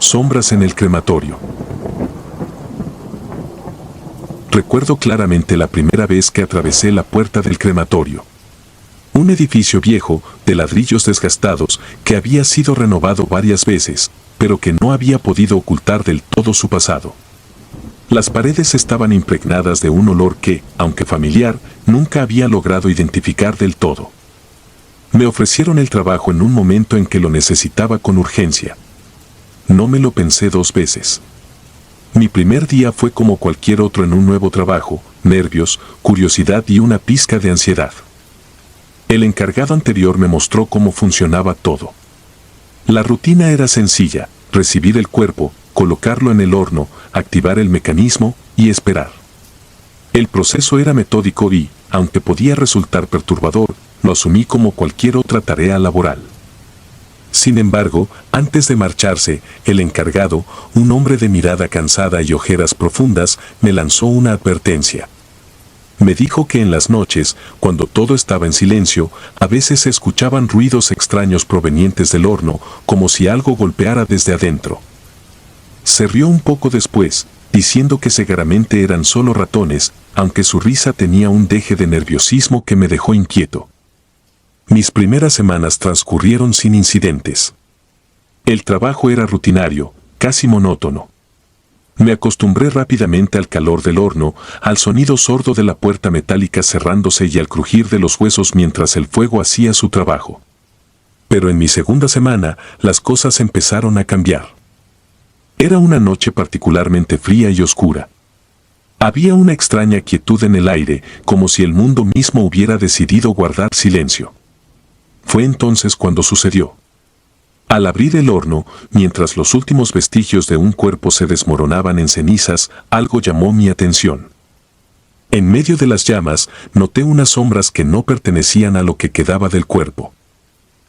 Sombras en el crematorio. Recuerdo claramente la primera vez que atravesé la puerta del crematorio. Un edificio viejo, de ladrillos desgastados, que había sido renovado varias veces, pero que no había podido ocultar del todo su pasado. Las paredes estaban impregnadas de un olor que, aunque familiar, nunca había logrado identificar del todo. Me ofrecieron el trabajo en un momento en que lo necesitaba con urgencia. No me lo pensé dos veces. Mi primer día fue como cualquier otro en un nuevo trabajo, nervios, curiosidad y una pizca de ansiedad. El encargado anterior me mostró cómo funcionaba todo. La rutina era sencilla: recibir el cuerpo, colocarlo en el horno, activar el mecanismo y esperar. El proceso era metódico y, aunque podía resultar perturbador, lo asumí como cualquier otra tarea laboral. Sin embargo, antes de marcharse, el encargado, un hombre de mirada cansada y ojeras profundas, me lanzó una advertencia. Me dijo que en las noches, cuando todo estaba en silencio, a veces se escuchaban ruidos extraños provenientes del horno, como si algo golpeara desde adentro. Se rió un poco después, diciendo que seguramente eran solo ratones, aunque su risa tenía un deje de nerviosismo que me dejó inquieto. Mis primeras semanas transcurrieron sin incidentes. El trabajo era rutinario, casi monótono. Me acostumbré rápidamente al calor del horno, al sonido sordo de la puerta metálica cerrándose y al crujir de los huesos mientras el fuego hacía su trabajo. Pero en mi segunda semana, las cosas empezaron a cambiar. Era una noche particularmente fría y oscura. Había una extraña quietud en el aire, como si el mundo mismo hubiera decidido guardar silencio. Fue entonces cuando sucedió. Al abrir el horno, mientras los últimos vestigios de un cuerpo se desmoronaban en cenizas, algo llamó mi atención. En medio de las llamas, noté unas sombras que no pertenecían a lo que quedaba del cuerpo.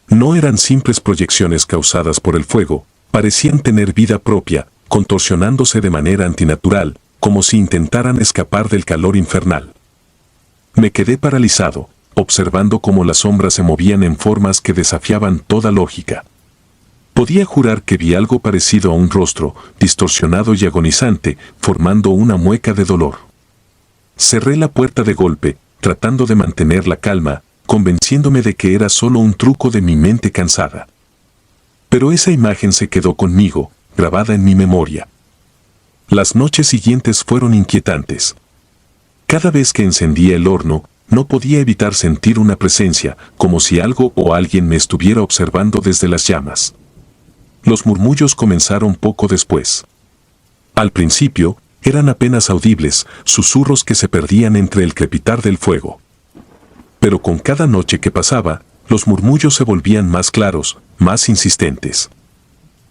No eran simples proyecciones causadas por el fuego, parecían tener vida propia, contorsionándose de manera antinatural, como si intentaran escapar del calor infernal. Me quedé paralizado, observando cómo las sombras se movían en formas que desafiaban toda lógica. Podía jurar que vi algo parecido a un rostro, distorsionado y agonizante, formando una mueca de dolor. Cerré la puerta de golpe, tratando de mantener la calma, convenciéndome de que era solo un truco de mi mente cansada. Pero esa imagen se quedó conmigo, grabada en mi memoria. Las noches siguientes fueron inquietantes. Cada vez que encendía el horno, no podía evitar sentir una presencia, como si algo o alguien me estuviera observando desde las llamas. Los murmullos comenzaron poco después. Al principio, eran apenas audibles, susurros que se perdían entre el crepitar del fuego. Pero con cada noche que pasaba, los murmullos se volvían más claros, más insistentes.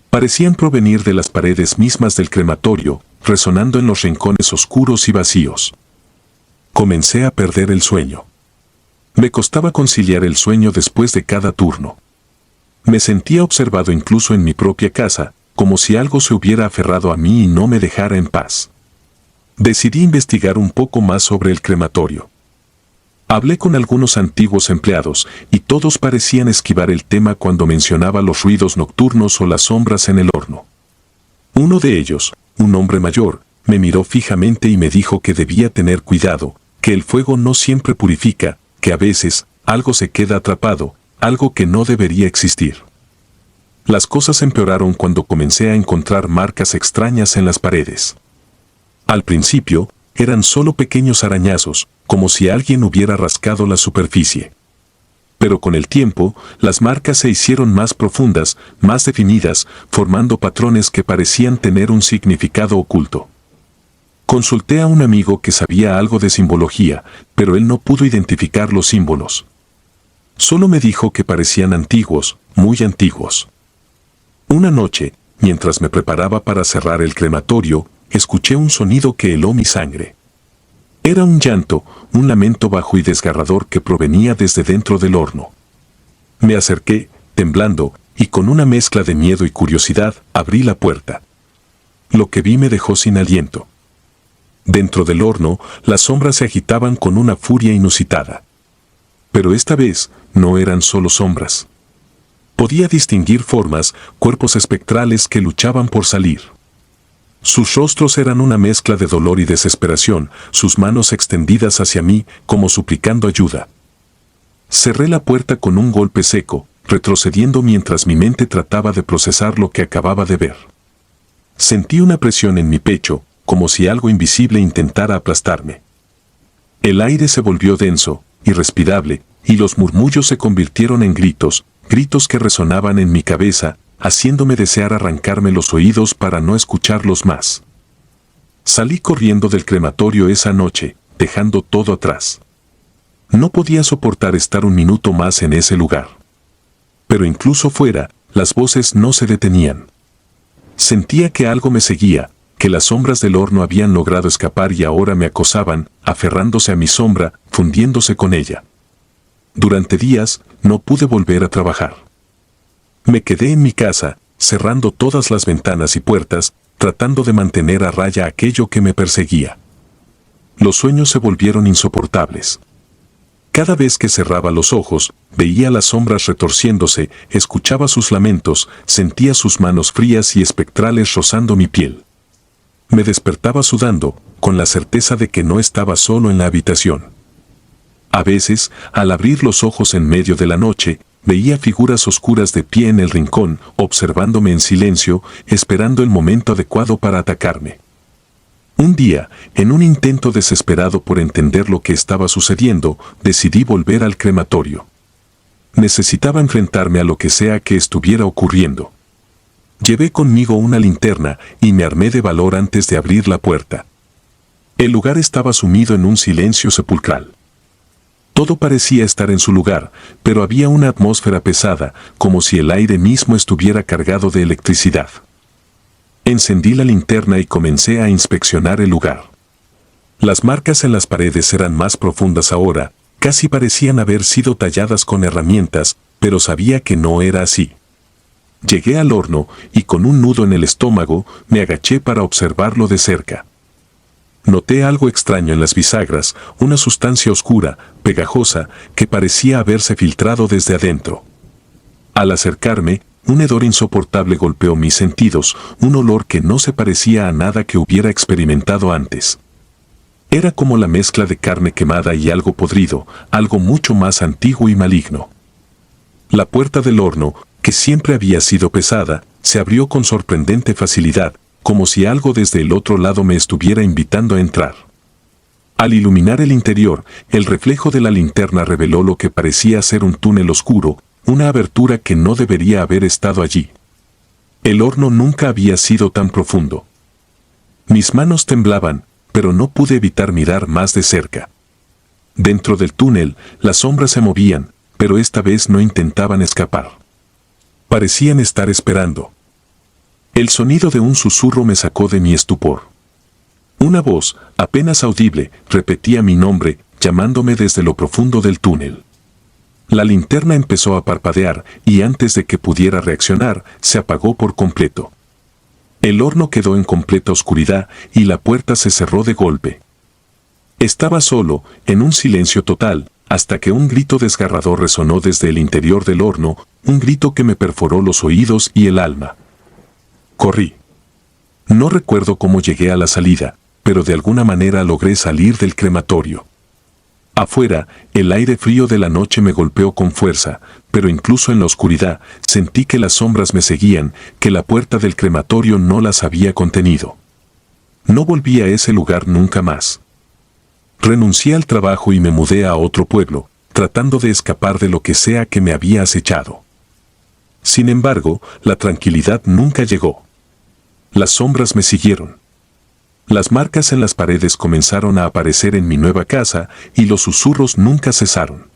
Parecían provenir de las paredes mismas del crematorio, resonando en los rincones oscuros y vacíos. Comencé a perder el sueño. Me costaba conciliar el sueño después de cada turno. Me sentía observado incluso en mi propia casa, como si algo se hubiera aferrado a mí y no me dejara en paz. Decidí investigar un poco más sobre el crematorio. Hablé con algunos antiguos empleados, y todos parecían esquivar el tema cuando mencionaba los ruidos nocturnos o las sombras en el horno. Uno de ellos, un hombre mayor, me miró fijamente y me dijo que debía tener cuidado, que el fuego no siempre purifica, que a veces, algo se queda atrapado, algo que no debería existir. Las cosas empeoraron cuando comencé a encontrar marcas extrañas en las paredes. Al principio, eran solo pequeños arañazos, como si alguien hubiera rascado la superficie. Pero con el tiempo, las marcas se hicieron más profundas, más definidas, formando patrones que parecían tener un significado oculto. Consulté a un amigo que sabía algo de simbología, pero él no pudo identificar los símbolos. Solo me dijo que parecían antiguos, muy antiguos. Una noche, mientras me preparaba para cerrar el crematorio, escuché un sonido que heló mi sangre. Era un llanto, un lamento bajo y desgarrador que provenía desde dentro del horno. Me acerqué, temblando, y con una mezcla de miedo y curiosidad, abrí la puerta. Lo que vi me dejó sin aliento. Dentro del horno, las sombras se agitaban con una furia inusitada. Pero esta vez, no eran solo sombras. Podía distinguir formas, cuerpos espectrales que luchaban por salir. Sus rostros eran una mezcla de dolor y desesperación, sus manos extendidas hacia mí como suplicando ayuda. Cerré la puerta con un golpe seco, retrocediendo mientras mi mente trataba de procesar lo que acababa de ver. Sentí una presión en mi pecho, como si algo invisible intentara aplastarme. El aire se volvió denso, irrespirable, y los murmullos se convirtieron en gritos, gritos que resonaban en mi cabeza, haciéndome desear arrancarme los oídos para no escucharlos más. Salí corriendo del crematorio esa noche, dejando todo atrás. No podía soportar estar un minuto más en ese lugar. Pero incluso fuera, las voces no se detenían. Sentía que algo me seguía, que las sombras del horno habían logrado escapar y ahora me acosaban, aferrándose a mi sombra, fundiéndose con ella. Durante días, no pude volver a trabajar. Me quedé en mi casa, cerrando todas las ventanas y puertas, tratando de mantener a raya aquello que me perseguía. Los sueños se volvieron insoportables. Cada vez que cerraba los ojos, veía las sombras retorciéndose, escuchaba sus lamentos, sentía sus manos frías y espectrales rozando mi piel. Me despertaba sudando, con la certeza de que no estaba solo en la habitación. A veces, al abrir los ojos en medio de la noche, veía figuras oscuras de pie en el rincón, observándome en silencio, esperando el momento adecuado para atacarme. Un día, en un intento desesperado por entender lo que estaba sucediendo, decidí volver al crematorio. Necesitaba enfrentarme a lo que sea que estuviera ocurriendo. Llevé conmigo una linterna y me armé de valor antes de abrir la puerta. El lugar estaba sumido en un silencio sepulcral. Todo parecía estar en su lugar, pero había una atmósfera pesada, como si el aire mismo estuviera cargado de electricidad. Encendí la linterna y comencé a inspeccionar el lugar. Las marcas en las paredes eran más profundas ahora, casi parecían haber sido talladas con herramientas, pero sabía que no era así. Llegué al horno y con un nudo en el estómago me agaché para observarlo de cerca. Noté algo extraño en las bisagras, una sustancia oscura, pegajosa, que parecía haberse filtrado desde adentro. Al acercarme, un hedor insoportable golpeó mis sentidos, un olor que no se parecía a nada que hubiera experimentado antes. Era como la mezcla de carne quemada y algo podrido, algo mucho más antiguo y maligno. La puerta del horno, que siempre había sido pesada, se abrió con sorprendente facilidad, como si algo desde el otro lado me estuviera invitando a entrar. Al iluminar el interior, el reflejo de la linterna reveló lo que parecía ser un túnel oscuro, una abertura que no debería haber estado allí. El horno nunca había sido tan profundo. Mis manos temblaban, pero no pude evitar mirar más de cerca. Dentro del túnel, las sombras se movían, pero esta vez no intentaban escapar. Parecían estar esperando. El sonido de un susurro me sacó de mi estupor. Una voz, apenas audible, repetía mi nombre, llamándome desde lo profundo del túnel. La linterna empezó a parpadear y antes de que pudiera reaccionar, se apagó por completo. El horno quedó en completa oscuridad y la puerta se cerró de golpe. Estaba solo, en un silencio total, hasta que un grito desgarrador resonó desde el interior del horno, un grito que me perforó los oídos y el alma. Corrí. No recuerdo cómo llegué a la salida, pero de alguna manera logré salir del crematorio. Afuera, el aire frío de la noche me golpeó con fuerza, pero incluso en la oscuridad, sentí que las sombras me seguían, que la puerta del crematorio no las había contenido. No volví a ese lugar nunca más. Renuncié al trabajo y me mudé a otro pueblo, tratando de escapar de lo que sea que me había acechado. Sin embargo, la tranquilidad nunca llegó. Las sombras me siguieron. Las marcas en las paredes comenzaron a aparecer en mi nueva casa y los susurros nunca cesaron.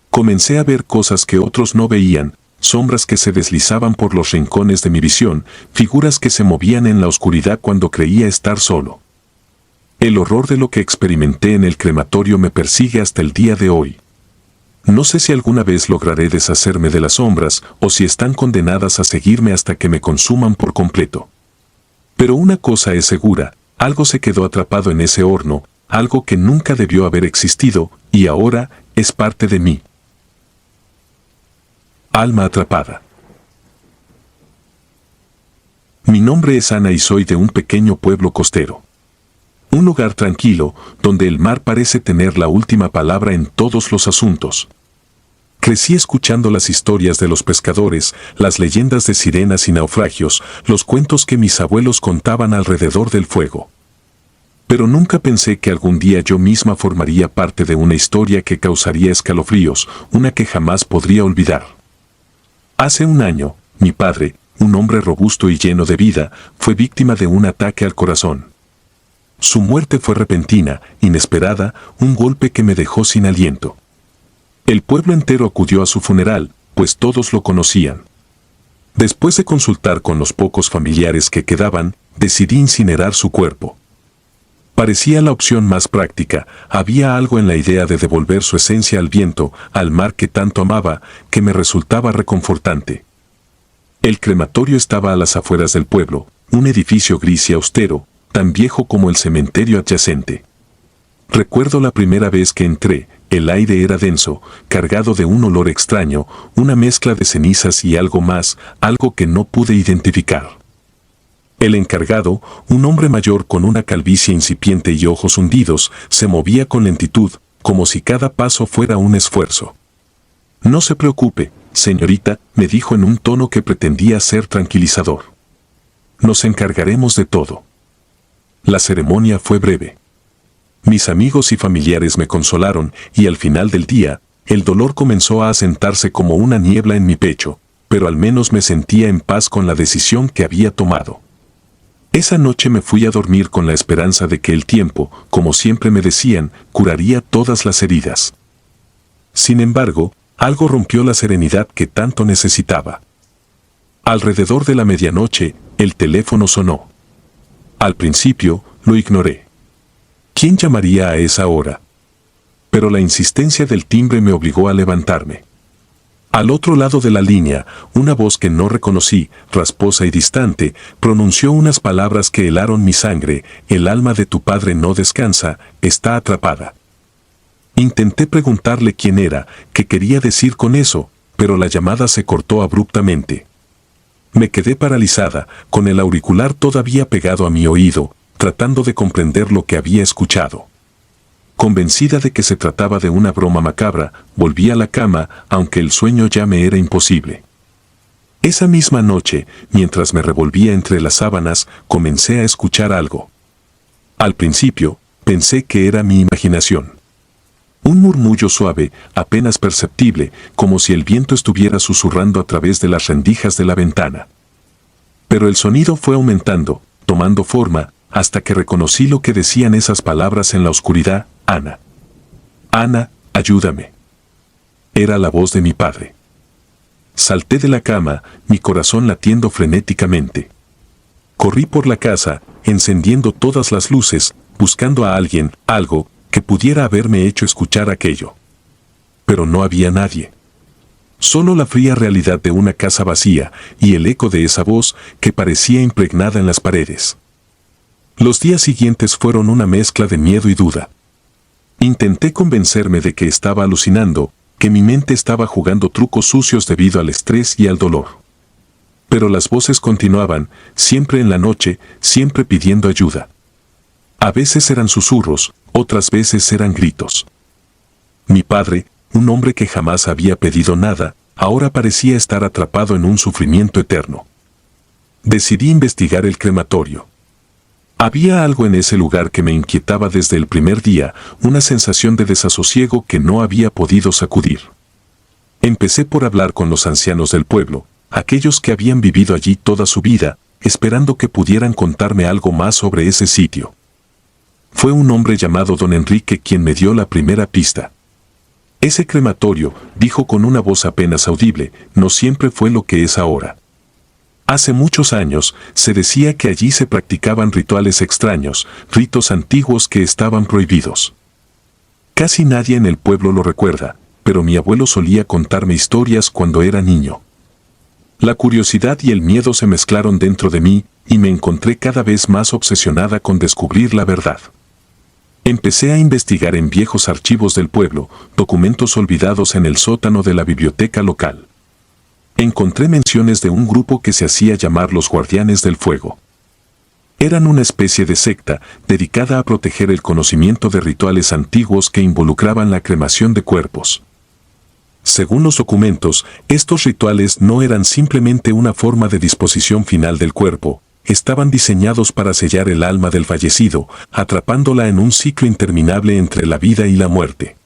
Comencé a ver cosas que otros no veían, sombras que se deslizaban por los rincones de mi visión, figuras que se movían en la oscuridad cuando creía estar solo. El horror de lo que experimenté en el crematorio me persigue hasta el día de hoy. No sé si alguna vez lograré deshacerme de las sombras o si están condenadas a seguirme hasta que me consuman por completo. Pero una cosa es segura, algo se quedó atrapado en ese horno, algo que nunca debió haber existido, y ahora es parte de mí. Alma atrapada. Mi nombre es Ana y soy de un pequeño pueblo costero. Un lugar tranquilo, donde el mar parece tener la última palabra en todos los asuntos. Crecí escuchando las historias de los pescadores, las leyendas de sirenas y naufragios, los cuentos que mis abuelos contaban alrededor del fuego. Pero nunca pensé que algún día yo misma formaría parte de una historia que causaría escalofríos, una que jamás podría olvidar. Hace un año, mi padre, un hombre robusto y lleno de vida, fue víctima de un ataque al corazón. Su muerte fue repentina, inesperada, un golpe que me dejó sin aliento. El pueblo entero acudió a su funeral, pues todos lo conocían. Después de consultar con los pocos familiares que quedaban, decidí incinerar su cuerpo. Parecía la opción más práctica, había algo en la idea de devolver su esencia al viento, al mar que tanto amaba, que me resultaba reconfortante. El crematorio estaba a las afueras del pueblo, un edificio gris y austero, tan viejo como el cementerio adyacente. Recuerdo la primera vez que entré, el aire era denso, cargado de un olor extraño, una mezcla de cenizas y algo más, algo que no pude identificar. El encargado, un hombre mayor con una calvicie incipiente y ojos hundidos, se movía con lentitud, como si cada paso fuera un esfuerzo. «No se preocupe, señorita», me dijo en un tono que pretendía ser tranquilizador. «Nos encargaremos de todo». La ceremonia fue breve. Mis amigos y familiares me consolaron y al final del día, el dolor comenzó a asentarse como una niebla en mi pecho, pero al menos me sentía en paz con la decisión que había tomado. Esa noche me fui a dormir con la esperanza de que el tiempo, como siempre me decían, curaría todas las heridas. Sin embargo, algo rompió la serenidad que tanto necesitaba. Alrededor de la medianoche, el teléfono sonó. Al principio, lo ignoré. ¿Quién llamaría a esa hora? Pero la insistencia del timbre me obligó a levantarme. Al otro lado de la línea, una voz que no reconocí, rasposa y distante, pronunció unas palabras que helaron mi sangre: «El alma de tu padre no descansa, está atrapada». Intenté preguntarle quién era, qué quería decir con eso, pero la llamada se cortó abruptamente. Me quedé paralizada, con el auricular todavía pegado a mi oído, tratando de comprender lo que había escuchado. Convencida de que se trataba de una broma macabra, volví a la cama, aunque el sueño ya me era imposible. Esa misma noche, mientras me revolvía entre las sábanas, comencé a escuchar algo. Al principio, pensé que era mi imaginación. Un murmullo suave, apenas perceptible, como si el viento estuviera susurrando a través de las rendijas de la ventana. Pero el sonido fue aumentando, tomando forma, hasta que reconocí lo que decían esas palabras en la oscuridad: «Ana. Ana, ayúdame». Era la voz de mi padre. Salté de la cama, mi corazón latiendo frenéticamente. Corrí por la casa, encendiendo todas las luces, buscando a alguien, algo, que pudiera haberme hecho escuchar aquello. Pero no había nadie. Solo la fría realidad de una casa vacía y el eco de esa voz que parecía impregnada en las paredes. Los días siguientes fueron una mezcla de miedo y duda. Intenté convencerme de que estaba alucinando, que mi mente estaba jugando trucos sucios debido al estrés y al dolor. Pero las voces continuaban, siempre en la noche, siempre pidiendo ayuda. A veces eran susurros, otras veces eran gritos. Mi padre, un hombre que jamás había pedido nada, ahora parecía estar atrapado en un sufrimiento eterno. Decidí investigar el crematorio. Había algo en ese lugar que me inquietaba desde el primer día, una sensación de desasosiego que no había podido sacudir. Empecé por hablar con los ancianos del pueblo, aquellos que habían vivido allí toda su vida, esperando que pudieran contarme algo más sobre ese sitio. Fue un hombre llamado Don Enrique quien me dio la primera pista. Ese crematorio, dijo con una voz apenas audible, no siempre fue lo que es ahora. Hace muchos años, se decía que allí se practicaban rituales extraños, ritos antiguos que estaban prohibidos. Casi nadie en el pueblo lo recuerda, pero mi abuelo solía contarme historias cuando era niño. La curiosidad y el miedo se mezclaron dentro de mí, y me encontré cada vez más obsesionada con descubrir la verdad. Empecé a investigar en viejos archivos del pueblo, documentos olvidados en el sótano de la biblioteca local. Encontré menciones de un grupo que se hacía llamar los Guardianes del Fuego. Eran una especie de secta dedicada a proteger el conocimiento de rituales antiguos que involucraban la cremación de cuerpos. Según los documentos, estos rituales no eran simplemente una forma de disposición final del cuerpo, estaban diseñados para sellar el alma del fallecido, atrapándola en un ciclo interminable entre la vida y la muerte.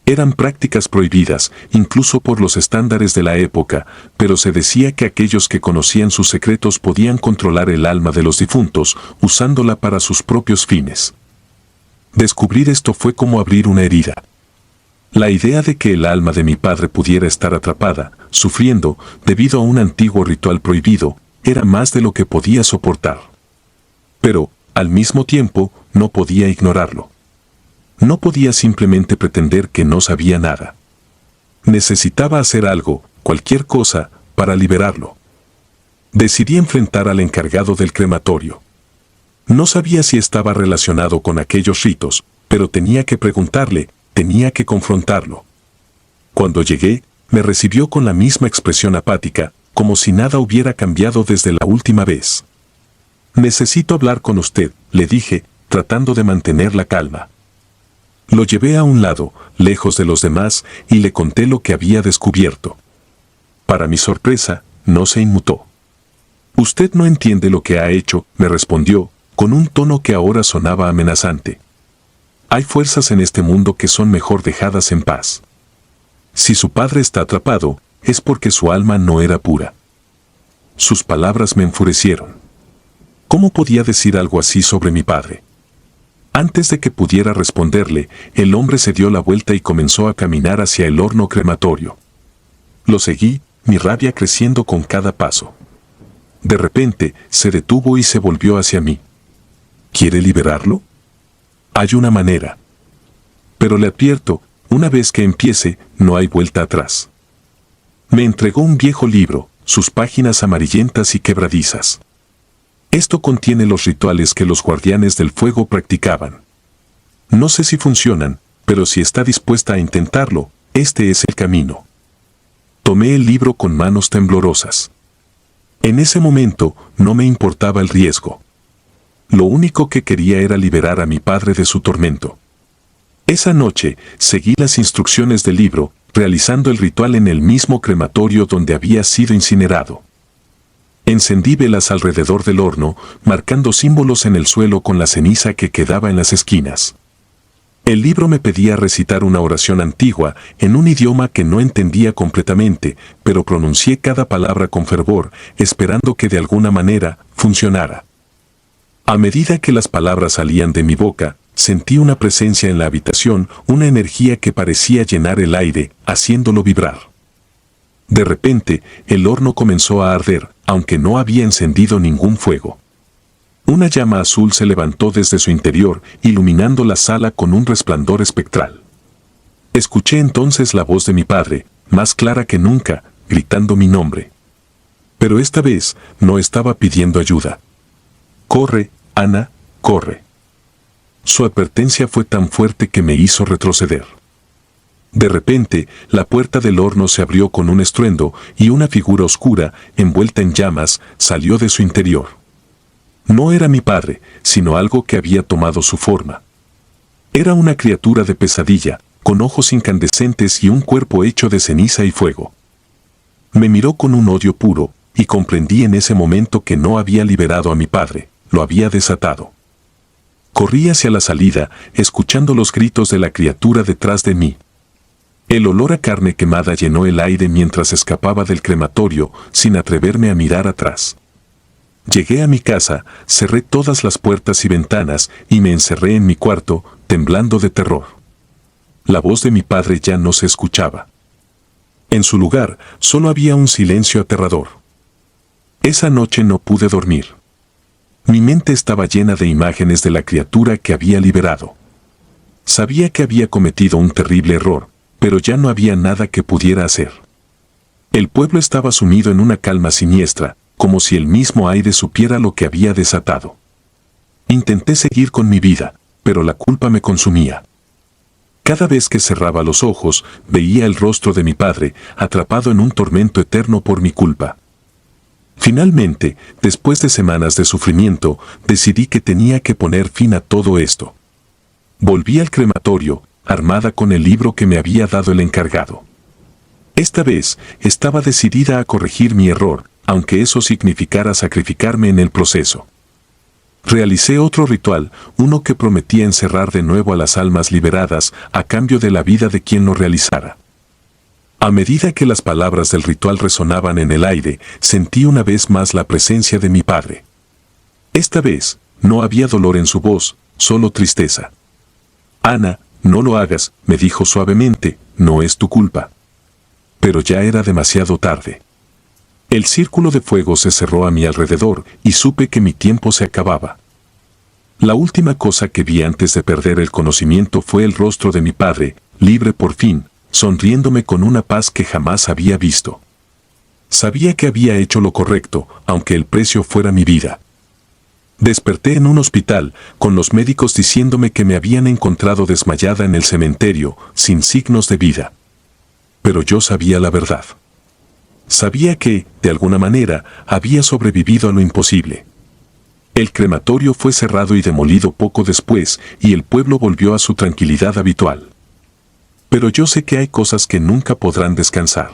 Eran prácticas prohibidas, incluso por los estándares de la época, pero se decía que aquellos que conocían sus secretos podían controlar el alma de los difuntos, usándola para sus propios fines. Descubrir esto fue como abrir una herida. La idea de que el alma de mi padre pudiera estar atrapada, sufriendo, debido a un antiguo ritual prohibido, era más de lo que podía soportar. Pero, al mismo tiempo, no podía ignorarlo. No podía simplemente pretender que no sabía nada. Necesitaba hacer algo, cualquier cosa, para liberarlo. Decidí enfrentar al encargado del crematorio. No sabía si estaba relacionado con aquellos ritos, pero tenía que preguntarle, tenía que confrontarlo. Cuando llegué, me recibió con la misma expresión apática, como si nada hubiera cambiado desde la última vez. Necesito hablar con usted, le dije, tratando de mantener la calma. Lo llevé a un lado, lejos de los demás, y le conté lo que había descubierto. Para mi sorpresa, no se inmutó. Usted no entiende lo que ha hecho, me respondió, con un tono que ahora sonaba amenazante. Hay fuerzas en este mundo que son mejor dejadas en paz. Si su padre está atrapado, es porque su alma no era pura. Sus palabras me enfurecieron. ¿Cómo podía decir algo así sobre mi padre? Antes de que pudiera responderle, el hombre se dio la vuelta y comenzó a caminar hacia el horno crematorio. Lo seguí, mi rabia creciendo con cada paso. De repente, se detuvo y se volvió hacia mí. ¿Quiere liberarlo? Hay una manera. Pero le advierto, una vez que empiece, no hay vuelta atrás. Me entregó un viejo libro, sus páginas amarillentas y quebradizas. Esto contiene los rituales que los guardianes del fuego practicaban. No sé si funcionan, pero si está dispuesta a intentarlo, este es el camino. Tomé el libro con manos temblorosas. En ese momento, no me importaba el riesgo. Lo único que quería era liberar a mi padre de su tormento. Esa noche, seguí las instrucciones del libro, realizando el ritual en el mismo crematorio donde había sido incinerado. Encendí velas alrededor del horno, marcando símbolos en el suelo con la ceniza que quedaba en las esquinas. El libro me pedía recitar una oración antigua en un idioma que no entendía completamente, pero pronuncié cada palabra con fervor, esperando que de alguna manera funcionara. A medida que las palabras salían de mi boca, sentí una presencia en la habitación, una energía que parecía llenar el aire, haciéndolo vibrar. De repente, el horno comenzó a arder, aunque no había encendido ningún fuego. Una llama azul se levantó desde su interior, iluminando la sala con un resplandor espectral. Escuché entonces la voz de mi padre, más clara que nunca, gritando mi nombre. Pero esta vez, no estaba pidiendo ayuda. «Corre, Ana, corre». Su advertencia fue tan fuerte que me hizo retroceder. De repente, la puerta del horno se abrió con un estruendo y una figura oscura, envuelta en llamas, salió de su interior. No era mi padre, sino algo que había tomado su forma. Era una criatura de pesadilla, con ojos incandescentes y un cuerpo hecho de ceniza y fuego. Me miró con un odio puro, y comprendí en ese momento que no había liberado a mi padre, lo había desatado. Corrí hacia la salida, escuchando los gritos de la criatura detrás de mí. El olor a carne quemada llenó el aire mientras escapaba del crematorio, sin atreverme a mirar atrás. Llegué a mi casa, cerré todas las puertas y ventanas y me encerré en mi cuarto, temblando de terror. La voz de mi padre ya no se escuchaba. En su lugar, solo había un silencio aterrador. Esa noche no pude dormir. Mi mente estaba llena de imágenes de la criatura que había liberado. Sabía que había cometido un terrible error, pero ya no había nada que pudiera hacer. El pueblo estaba sumido en una calma siniestra, como si el mismo aire supiera lo que había desatado. Intenté seguir con mi vida, pero la culpa me consumía. Cada vez que cerraba los ojos, veía el rostro de mi padre, atrapado en un tormento eterno por mi culpa. Finalmente, después de semanas de sufrimiento, decidí que tenía que poner fin a todo esto. Volví al crematorio, armada con el libro que me había dado el encargado. Esta vez, estaba decidida a corregir mi error, aunque eso significara sacrificarme en el proceso. Realicé otro ritual, uno que prometía encerrar de nuevo a las almas liberadas a cambio de la vida de quien lo realizara. A medida que las palabras del ritual resonaban en el aire, sentí una vez más la presencia de mi padre. Esta vez, no había dolor en su voz, solo tristeza. «Ana, no lo hagas», me dijo suavemente, «no es tu culpa». Pero ya era demasiado tarde. El círculo de fuego se cerró a mi alrededor y supe que mi tiempo se acababa. La última cosa que vi antes de perder el conocimiento fue el rostro de mi padre, libre por fin, sonriéndome con una paz que jamás había visto. Sabía que había hecho lo correcto, aunque el precio fuera mi vida. Desperté en un hospital, con los médicos diciéndome que me habían encontrado desmayada en el cementerio, sin signos de vida. Pero yo sabía la verdad. Sabía que, de alguna manera, había sobrevivido a lo imposible. El crematorio fue cerrado y demolido poco después, y el pueblo volvió a su tranquilidad habitual. Pero yo sé que hay cosas que nunca podrán descansar.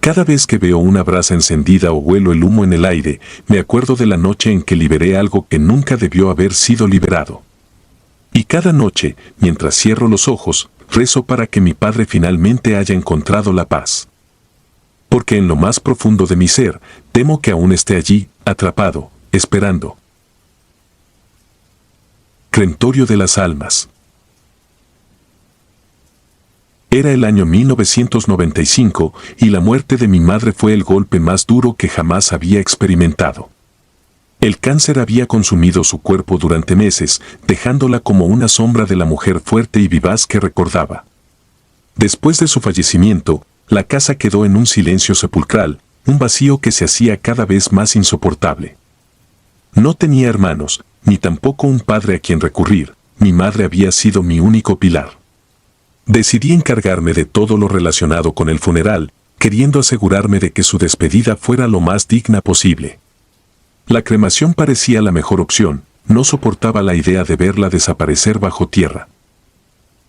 Cada vez que veo una brasa encendida o huelo el humo en el aire, me acuerdo de la noche en que liberé algo que nunca debió haber sido liberado. Y cada noche, mientras cierro los ojos, rezo para que mi padre finalmente haya encontrado la paz. Porque en lo más profundo de mi ser, temo que aún esté allí, atrapado, esperando. Crematorio de las almas. Era el año 1995 y la muerte de mi madre fue el golpe más duro que jamás había experimentado. El cáncer había consumido su cuerpo durante meses, dejándola como una sombra de la mujer fuerte y vivaz que recordaba. Después de su fallecimiento, la casa quedó en un silencio sepulcral, un vacío que se hacía cada vez más insoportable. No tenía hermanos, ni tampoco un padre a quien recurrir, mi madre había sido mi único pilar. Decidí encargarme de todo lo relacionado con el funeral, queriendo asegurarme de que su despedida fuera lo más digna posible. La cremación parecía la mejor opción, no soportaba la idea de verla desaparecer bajo tierra.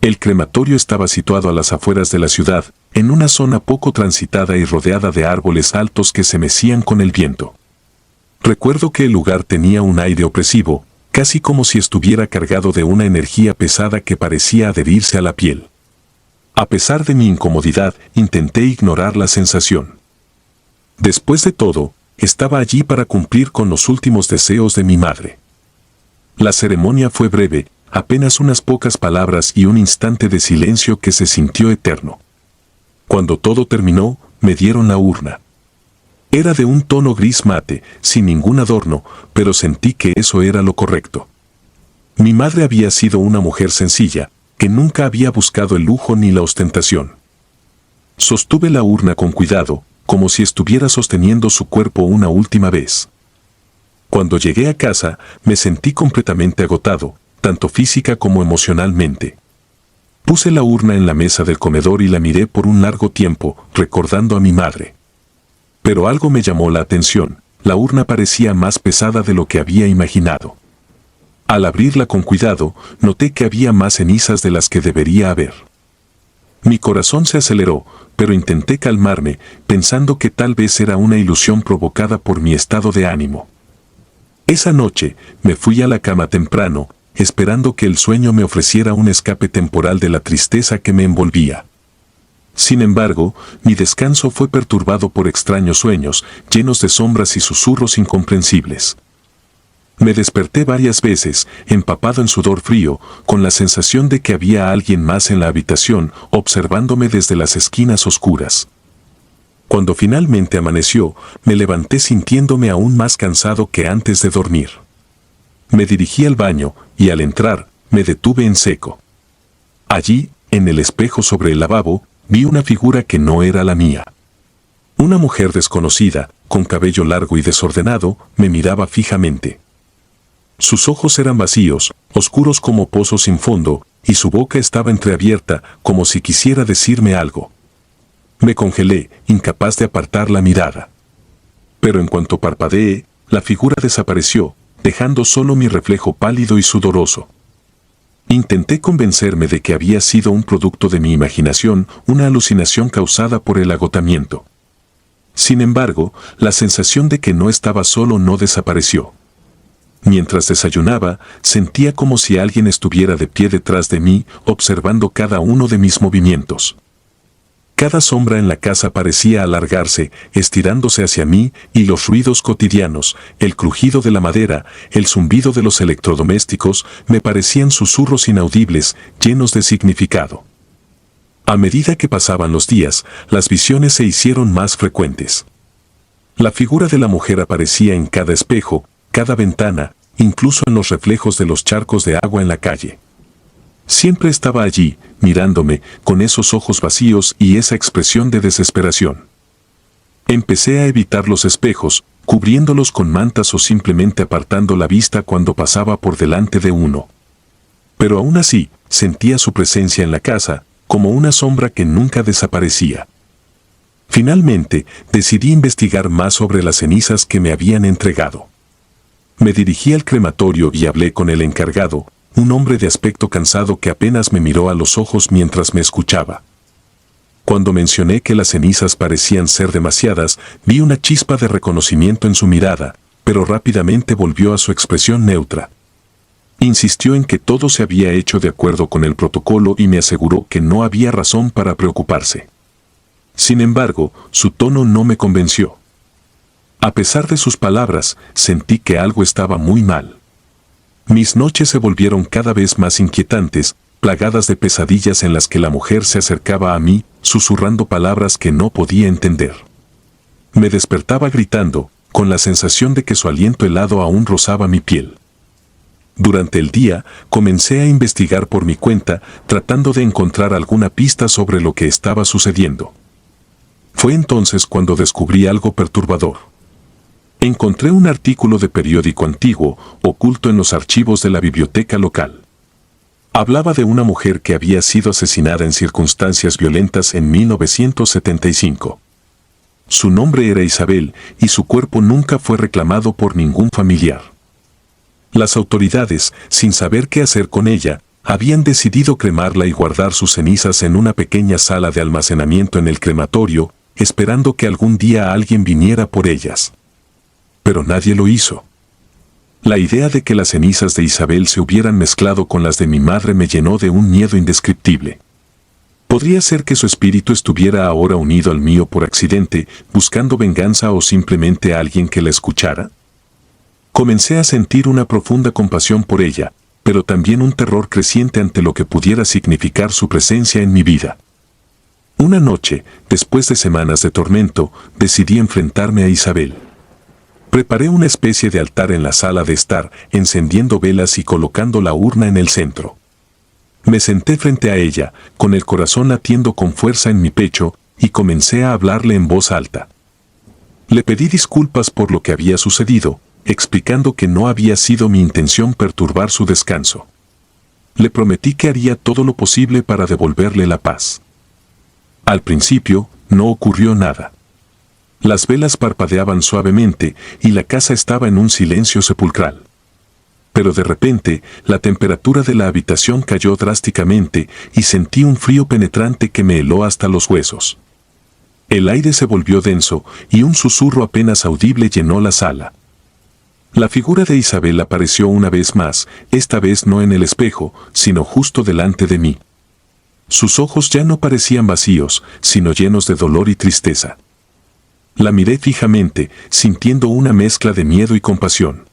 El crematorio estaba situado a las afueras de la ciudad, en una zona poco transitada y rodeada de árboles altos que se mecían con el viento. Recuerdo que el lugar tenía un aire opresivo, casi como si estuviera cargado de una energía pesada que parecía adherirse a la piel. A pesar de mi incomodidad, intenté ignorar la sensación. Después de todo, estaba allí para cumplir con los últimos deseos de mi madre. La ceremonia fue breve, apenas unas pocas palabras y un instante de silencio que se sintió eterno. Cuando todo terminó, me dieron la urna. Era de un tono gris mate, sin ningún adorno, pero sentí que eso era lo correcto. Mi madre había sido una mujer sencilla, que nunca había buscado el lujo ni la ostentación. Sostuve la urna con cuidado, como si estuviera sosteniendo su cuerpo una última vez. Cuando llegué a casa, me sentí completamente agotado, tanto física como emocionalmente. Puse la urna en la mesa del comedor y la miré por un largo tiempo, recordando a mi madre. Pero algo me llamó la atención, la urna parecía más pesada de lo que había imaginado. Al abrirla con cuidado, noté que había más cenizas de las que debería haber. Mi corazón se aceleró, pero intenté calmarme, pensando que tal vez era una ilusión provocada por mi estado de ánimo. Esa noche, me fui a la cama temprano, esperando que el sueño me ofreciera un escape temporal de la tristeza que me envolvía. Sin embargo, mi descanso fue perturbado por extraños sueños, llenos de sombras y susurros incomprensibles. Me desperté varias veces, empapado en sudor frío, con la sensación de que había alguien más en la habitación, observándome desde las esquinas oscuras. Cuando finalmente amaneció, me levanté sintiéndome aún más cansado que antes de dormir. Me dirigí al baño, y al entrar, me detuve en seco. Allí, en el espejo sobre el lavabo, vi una figura que no era la mía. Una mujer desconocida, con cabello largo y desordenado, me miraba fijamente. Sus ojos eran vacíos, oscuros como pozos sin fondo, y su boca estaba entreabierta como si quisiera decirme algo. Me congelé, incapaz de apartar la mirada. Pero en cuanto parpadeé, la figura desapareció, dejando solo mi reflejo pálido y sudoroso. Intenté convencerme de que había sido un producto de mi imaginación, una alucinación causada por el agotamiento. Sin embargo, la sensación de que no estaba solo no desapareció. Mientras desayunaba, sentía como si alguien estuviera de pie detrás de mí, observando cada uno de mis movimientos. Cada sombra en la casa parecía alargarse, estirándose hacia mí, y los ruidos cotidianos, el crujido de la madera, el zumbido de los electrodomésticos, me parecían susurros inaudibles, llenos de significado. A medida que pasaban los días, las visiones se hicieron más frecuentes. La figura de la mujer aparecía en cada espejo, cada ventana, incluso en los reflejos de los charcos de agua en la calle. Siempre estaba allí, mirándome, con esos ojos vacíos y esa expresión de desesperación. Empecé a evitar los espejos, cubriéndolos con mantas o simplemente apartando la vista cuando pasaba por delante de uno. Pero aún así, sentía su presencia en la casa, como una sombra que nunca desaparecía. Finalmente, decidí investigar más sobre las cenizas que me habían entregado. Me dirigí al crematorio y hablé con el encargado, un hombre de aspecto cansado que apenas me miró a los ojos mientras me escuchaba. Cuando mencioné que las cenizas parecían ser demasiadas, vi una chispa de reconocimiento en su mirada, pero rápidamente volvió a su expresión neutra. Insistió en que todo se había hecho de acuerdo con el protocolo y me aseguró que no había razón para preocuparse. Sin embargo, su tono no me convenció. A pesar de sus palabras, sentí que algo estaba muy mal. Mis noches se volvieron cada vez más inquietantes, plagadas de pesadillas en las que la mujer se acercaba a mí, susurrando palabras que no podía entender. Me despertaba gritando, con la sensación de que su aliento helado aún rozaba mi piel. Durante el día, comencé a investigar por mi cuenta, tratando de encontrar alguna pista sobre lo que estaba sucediendo. Fue entonces cuando descubrí algo perturbador. Encontré un artículo de periódico antiguo, oculto en los archivos de la biblioteca local. Hablaba de una mujer que había sido asesinada en circunstancias violentas en 1975. Su nombre era Isabel y su cuerpo nunca fue reclamado por ningún familiar. Las autoridades, sin saber qué hacer con ella, habían decidido cremarla y guardar sus cenizas en una pequeña sala de almacenamiento en el crematorio, esperando que algún día alguien viniera por ellas. Pero nadie lo hizo. La idea de que las cenizas de Isabel se hubieran mezclado con las de mi madre me llenó de un miedo indescriptible. ¿Podría ser que su espíritu estuviera ahora unido al mío por accidente, buscando venganza o simplemente a alguien que la escuchara? Comencé a sentir una profunda compasión por ella, pero también un terror creciente ante lo que pudiera significar su presencia en mi vida. Una noche, después de semanas de tormento, decidí enfrentarme a Isabel. Preparé una especie de altar en la sala de estar, encendiendo velas y colocando la urna en el centro. Me senté frente a ella, con el corazón latiendo con fuerza en mi pecho, y comencé a hablarle en voz alta. Le pedí disculpas por lo que había sucedido, explicando que no había sido mi intención perturbar su descanso. Le prometí que haría todo lo posible para devolverle la paz. Al principio, no ocurrió nada. Las velas parpadeaban suavemente y la casa estaba en un silencio sepulcral. Pero de repente, la temperatura de la habitación cayó drásticamente y sentí un frío penetrante que me heló hasta los huesos. El aire se volvió denso y un susurro apenas audible llenó la sala. La figura de Isabel apareció una vez más, esta vez no en el espejo, sino justo delante de mí. Sus ojos ya no parecían vacíos, sino llenos de dolor y tristeza. La miré fijamente, sintiendo una mezcla de miedo y compasión.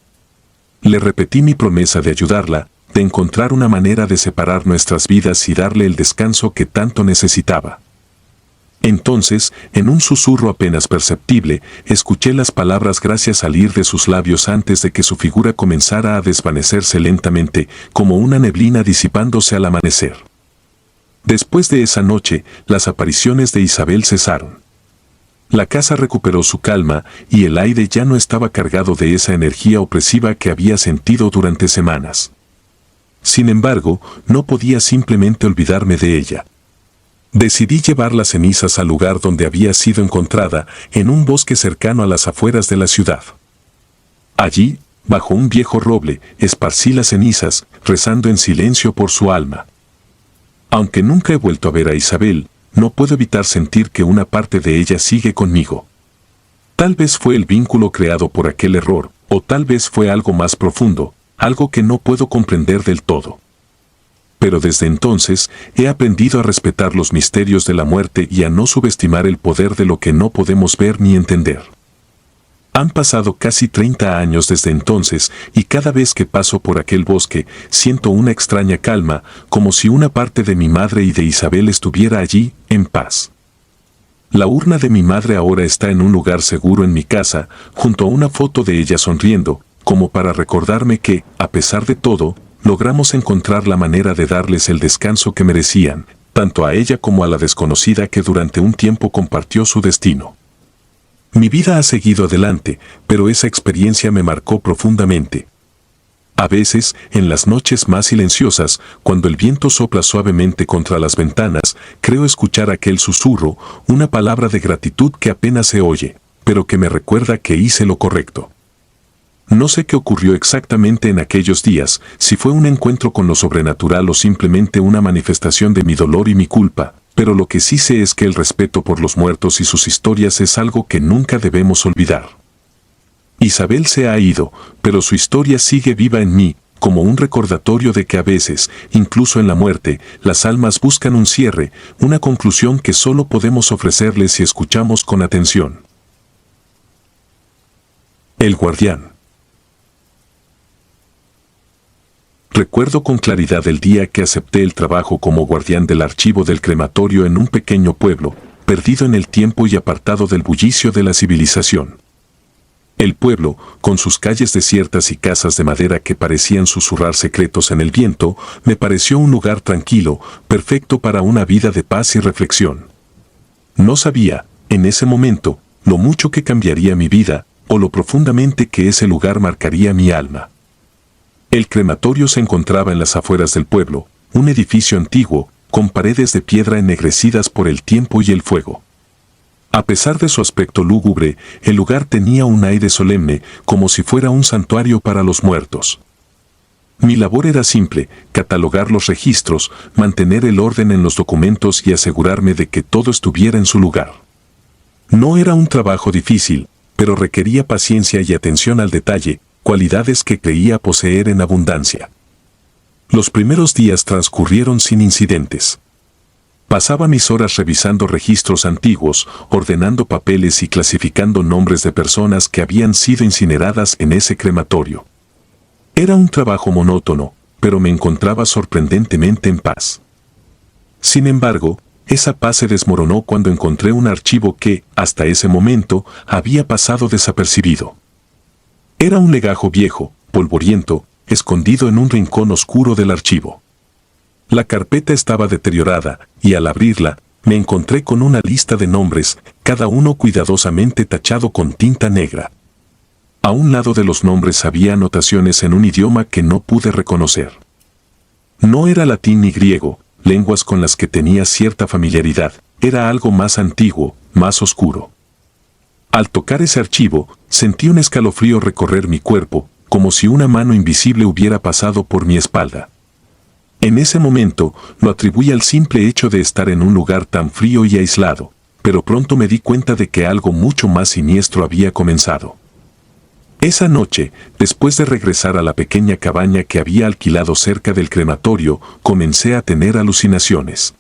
Le repetí mi promesa de ayudarla, de encontrar una manera de separar nuestras vidas y darle el descanso que tanto necesitaba. Entonces, en un susurro apenas perceptible, escuché las palabras gracias salir de sus labios antes de que su figura comenzara a desvanecerse lentamente, como una neblina disipándose al amanecer. Después de esa noche, las apariciones de Isabel cesaron. La casa recuperó su calma y el aire ya no estaba cargado de esa energía opresiva que había sentido durante semanas. Sin embargo, no podía simplemente olvidarme de ella. Decidí llevar las cenizas al lugar donde había sido encontrada, en un bosque cercano a las afueras de la ciudad. Allí, bajo un viejo roble, esparcí las cenizas, rezando en silencio por su alma. Aunque nunca he vuelto a ver a Isabel, no puedo evitar sentir que una parte de ella sigue conmigo. Tal vez fue el vínculo creado por aquel error, o tal vez fue algo más profundo, algo que no puedo comprender del todo. Pero desde entonces he aprendido a respetar los misterios de la muerte y a no subestimar el poder de lo que no podemos ver ni entender. Han pasado casi 30 años desde entonces y cada vez que paso por aquel bosque siento una extraña calma, como si una parte de mi madre y de Isabel estuviera allí, en paz. La urna de mi madre ahora está en un lugar seguro en mi casa, junto a una foto de ella sonriendo, como para recordarme que, a pesar de todo, logramos encontrar la manera de darles el descanso que merecían, tanto a ella como a la desconocida que durante un tiempo compartió su destino. Mi vida ha seguido adelante, pero esa experiencia me marcó profundamente. A veces, en las noches más silenciosas, cuando el viento sopla suavemente contra las ventanas, creo escuchar aquel susurro, una palabra de gratitud que apenas se oye, pero que me recuerda que hice lo correcto. No sé qué ocurrió exactamente en aquellos días, si fue un encuentro con lo sobrenatural o simplemente una manifestación de mi dolor y mi culpa, pero lo que sí sé es que el respeto por los muertos y sus historias es algo que nunca debemos olvidar. Isabel se ha ido, pero su historia sigue viva en mí, como un recordatorio de que a veces, incluso en la muerte, las almas buscan un cierre, una conclusión que solo podemos ofrecerles si escuchamos con atención. El guardián. Recuerdo con claridad el día que acepté el trabajo como guardián del archivo del crematorio en un pequeño pueblo, perdido en el tiempo y apartado del bullicio de la civilización. El pueblo, con sus calles desiertas y casas de madera que parecían susurrar secretos en el viento, me pareció un lugar tranquilo, perfecto para una vida de paz y reflexión. No sabía, en ese momento, lo mucho que cambiaría mi vida, o lo profundamente que ese lugar marcaría mi alma. El crematorio se encontraba en las afueras del pueblo, un edificio antiguo, con paredes de piedra ennegrecidas por el tiempo y el fuego. A pesar de su aspecto lúgubre, el lugar tenía un aire solemne, como si fuera un santuario para los muertos. Mi labor era simple: catalogar los registros, mantener el orden en los documentos y asegurarme de que todo estuviera en su lugar. No era un trabajo difícil, pero requería paciencia y atención al detalle, cualidades que creía poseer en abundancia. Los primeros días transcurrieron sin incidentes. Pasaba mis horas revisando registros antiguos, ordenando papeles y clasificando nombres de personas que habían sido incineradas en ese crematorio. Era un trabajo monótono, pero me encontraba sorprendentemente en paz. Sin embargo, esa paz se desmoronó cuando encontré un archivo que, hasta ese momento, había pasado desapercibido. Era un legajo viejo, polvoriento, escondido en un rincón oscuro del archivo. La carpeta estaba deteriorada, y al abrirla, me encontré con una lista de nombres, cada uno cuidadosamente tachado con tinta negra. A un lado de los nombres había anotaciones en un idioma que no pude reconocer. No era latín ni griego, lenguas con las que tenía cierta familiaridad, era algo más antiguo, más oscuro. Al tocar ese archivo, sentí un escalofrío recorrer mi cuerpo, como si una mano invisible hubiera pasado por mi espalda. En ese momento, lo atribuí al simple hecho de estar en un lugar tan frío y aislado, pero pronto me di cuenta de que algo mucho más siniestro había comenzado. Esa noche, después de regresar a la pequeña cabaña que había alquilado cerca del crematorio, comencé a tener alucinaciones.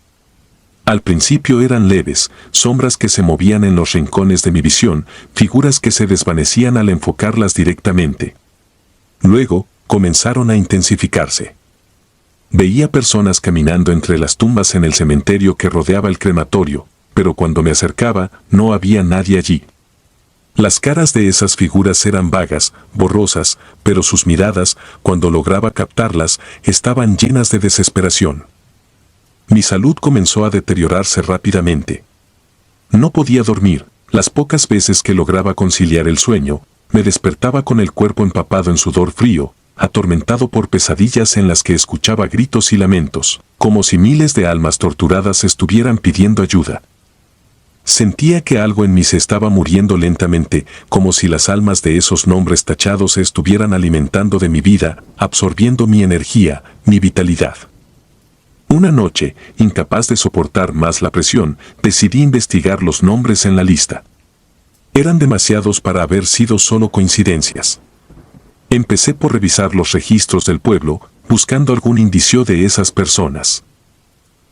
Al principio eran leves, sombras que se movían en los rincones de mi visión, figuras que se desvanecían al enfocarlas directamente. Luego, comenzaron a intensificarse. Veía personas caminando entre las tumbas en el cementerio que rodeaba el crematorio, pero cuando me acercaba, no había nadie allí. Las caras de esas figuras eran vagas, borrosas, pero sus miradas, cuando lograba captarlas, estaban llenas de desesperación. Mi salud comenzó a deteriorarse rápidamente. No podía dormir, las pocas veces que lograba conciliar el sueño, me despertaba con el cuerpo empapado en sudor frío, atormentado por pesadillas en las que escuchaba gritos y lamentos, como si miles de almas torturadas estuvieran pidiendo ayuda. Sentía que algo en mí se estaba muriendo lentamente, como si las almas de esos nombres tachados se estuvieran alimentando de mi vida, absorbiendo mi energía, mi vitalidad. Una noche, incapaz de soportar más la presión, decidí investigar los nombres en la lista. Eran demasiados para haber sido solo coincidencias. Empecé por revisar los registros del pueblo, buscando algún indicio de esas personas.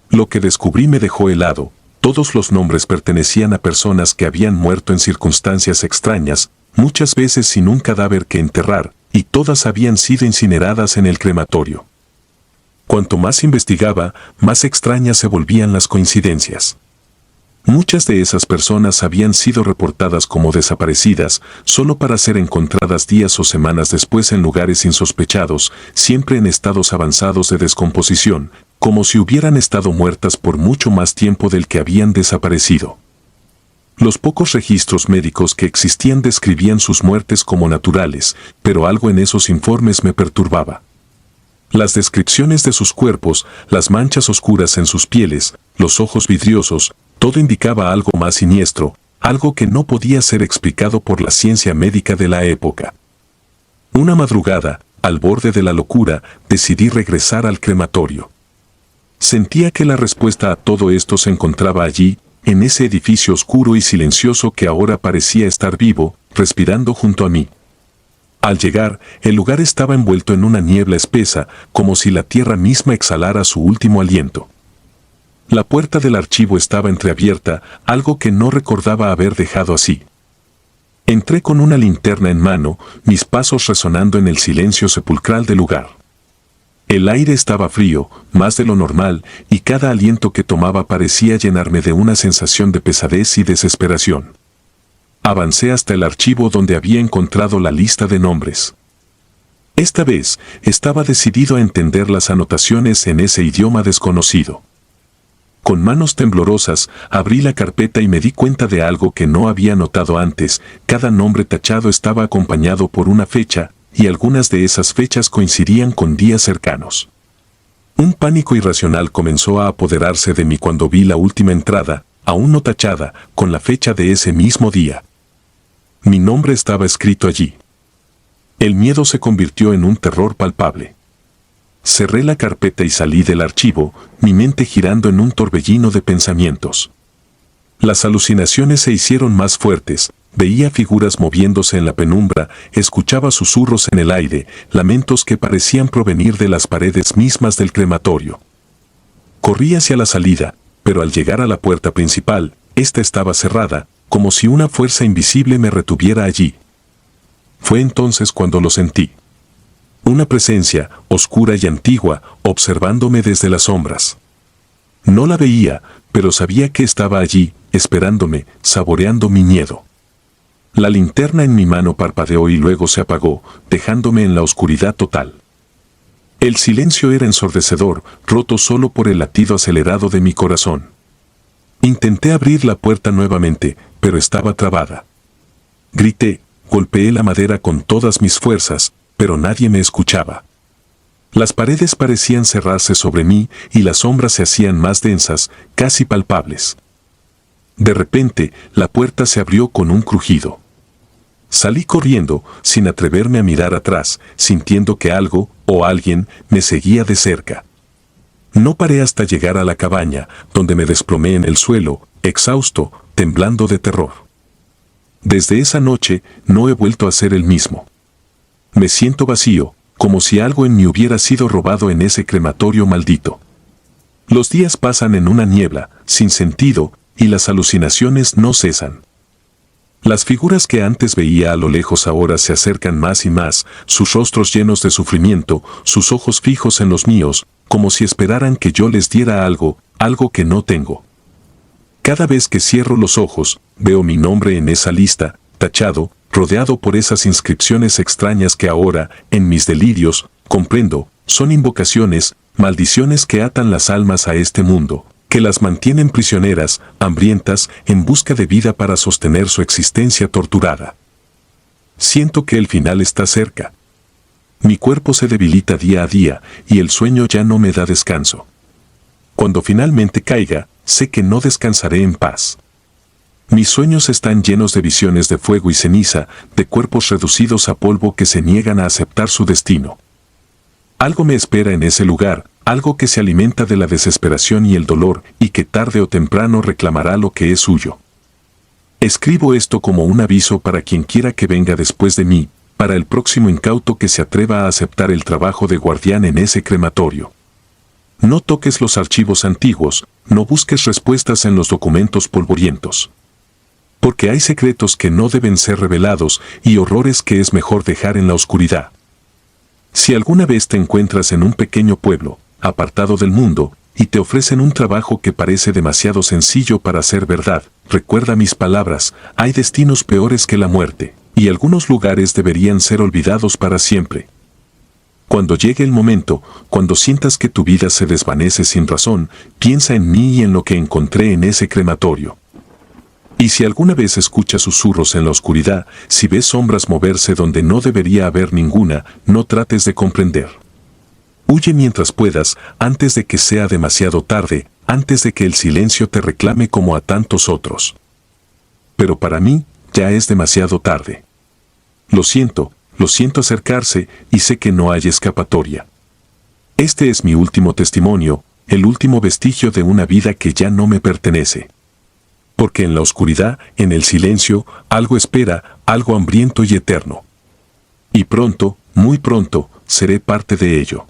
Lo que descubrí me dejó helado. Todos los nombres pertenecían a personas que habían muerto en circunstancias extrañas, muchas veces sin un cadáver que enterrar, y todas habían sido incineradas en el crematorio. Cuanto más investigaba, más extrañas se volvían las coincidencias. Muchas de esas personas habían sido reportadas como desaparecidas, solo para ser encontradas días o semanas después en lugares insospechados, siempre en estados avanzados de descomposición, como si hubieran estado muertas por mucho más tiempo del que habían desaparecido. Los pocos registros médicos que existían describían sus muertes como naturales, pero algo en esos informes me perturbaba. Las descripciones de sus cuerpos, las manchas oscuras en sus pieles, los ojos vidriosos, todo indicaba algo más siniestro, algo que no podía ser explicado por la ciencia médica de la época. Una madrugada, al borde de la locura, decidí regresar al crematorio. Sentía que la respuesta a todo esto se encontraba allí, en ese edificio oscuro y silencioso que ahora parecía estar vivo, respirando junto a mí. Al llegar, el lugar estaba envuelto en una niebla espesa, como si la tierra misma exhalara su último aliento. La puerta del archivo estaba entreabierta, algo que no recordaba haber dejado así. Entré con una linterna en mano, mis pasos resonando en el silencio sepulcral del lugar. El aire estaba frío, más de lo normal, y cada aliento que tomaba parecía llenarme de una sensación de pesadez y desesperación. Avancé hasta el archivo donde había encontrado la lista de nombres. Esta vez, estaba decidido a entender las anotaciones en ese idioma desconocido. Con manos temblorosas, abrí la carpeta y me di cuenta de algo que no había notado antes. Cada nombre tachado estaba acompañado por una fecha, y algunas de esas fechas coincidían con días cercanos. Un pánico irracional comenzó a apoderarse de mí cuando vi la última entrada, aún no tachada, con la fecha de ese mismo día. Mi nombre estaba escrito allí. El miedo se convirtió en un terror palpable. Cerré la carpeta y salí del archivo, mi mente girando en un torbellino de pensamientos. Las alucinaciones se hicieron más fuertes, veía figuras moviéndose en la penumbra, escuchaba susurros en el aire, lamentos que parecían provenir de las paredes mismas del crematorio. Corrí hacia la salida, pero al llegar a la puerta principal, esta estaba cerrada, como si una fuerza invisible me retuviera allí. Fue entonces cuando lo sentí. Una presencia, oscura y antigua, observándome desde las sombras. No la veía, pero sabía que estaba allí, esperándome, saboreando mi miedo. La linterna en mi mano parpadeó y luego se apagó, dejándome en la oscuridad total. El silencio era ensordecedor, roto solo por el latido acelerado de mi corazón. Intenté abrir la puerta nuevamente, pero estaba trabada. Grité, golpeé la madera con todas mis fuerzas, pero nadie me escuchaba. Las paredes parecían cerrarse sobre mí y las sombras se hacían más densas, casi palpables. De repente, la puerta se abrió con un crujido. Salí corriendo, sin atreverme a mirar atrás, sintiendo que algo, o alguien, me seguía de cerca. No paré hasta llegar a la cabaña, donde me desplomé en el suelo, exhausto, temblando de terror. Desde esa noche, no he vuelto a ser el mismo. Me siento vacío, como si algo en mí hubiera sido robado en ese crematorio maldito. Los días pasan en una niebla, sin sentido, y las alucinaciones no cesan. Las figuras que antes veía a lo lejos ahora se acercan más y más, sus rostros llenos de sufrimiento, sus ojos fijos en los míos, como si esperaran que yo les diera algo, algo que no tengo. Cada vez que cierro los ojos, veo mi nombre en esa lista, tachado, rodeado por esas inscripciones extrañas que ahora, en mis delirios, comprendo, son invocaciones, maldiciones que atan las almas a este mundo, que las mantienen prisioneras, hambrientas, en busca de vida para sostener su existencia torturada. Siento que el final está cerca. Mi cuerpo se debilita día a día y el sueño ya no me da descanso. Cuando finalmente caiga, sé que no descansaré en paz. Mis sueños están llenos de visiones de fuego y ceniza, de cuerpos reducidos a polvo que se niegan a aceptar su destino. Algo me espera en ese lugar, algo que se alimenta de la desesperación y el dolor y que tarde o temprano reclamará lo que es suyo. Escribo esto como un aviso para quien quiera que venga después de mí, para el próximo incauto que se atreva a aceptar el trabajo de guardián en ese crematorio. No toques los archivos antiguos, no busques respuestas en los documentos polvorientos. Porque hay secretos que no deben ser revelados y horrores que es mejor dejar en la oscuridad. Si alguna vez te encuentras en un pequeño pueblo, apartado del mundo, y te ofrecen un trabajo que parece demasiado sencillo para ser verdad, recuerda mis palabras, hay destinos peores que la muerte, y algunos lugares deberían ser olvidados para siempre. Cuando llegue el momento, cuando sientas que tu vida se desvanece sin razón, piensa en mí y en lo que encontré en ese crematorio. Y si alguna vez escuchas susurros en la oscuridad, si ves sombras moverse donde no debería haber ninguna, no trates de comprender. Huye mientras puedas, antes de que sea demasiado tarde, antes de que el silencio te reclame como a tantos otros. Pero para mí, ya es demasiado tarde. Lo siento acercarse y sé que no hay escapatoria. Este es mi último testimonio, el último vestigio de una vida que ya no me pertenece. Porque en la oscuridad, en el silencio, algo espera, algo hambriento y eterno. Y pronto, muy pronto, seré parte de ello.